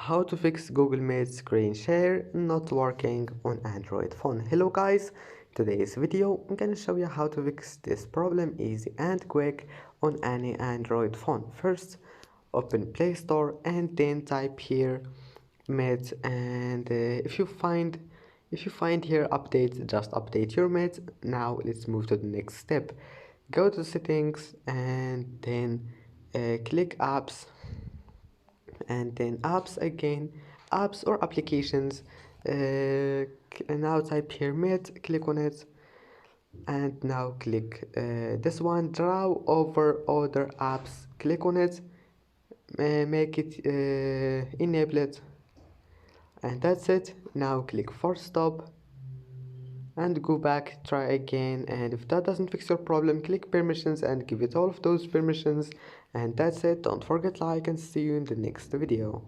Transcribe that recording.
How to fix Google Meet screen share not working on Android phone. Hello guys, today's video I'm gonna show you how to fix this problem easy and quick on any Android phone. First, open Play Store and then type here Meet, and if you find here updates, just update your Meet. Now let's move to the next step. Go to settings and then click apps, and then apps again, apps or applications. And now type here Meet, click on it, and now click this one, draw over other apps, click on it, make it enable it, and that's it. Now click force stop and go back, try again, and if that doesn't fix your problem, click permissions and give it all of those permissions, and that's it. Don't forget like, and see you in the next video.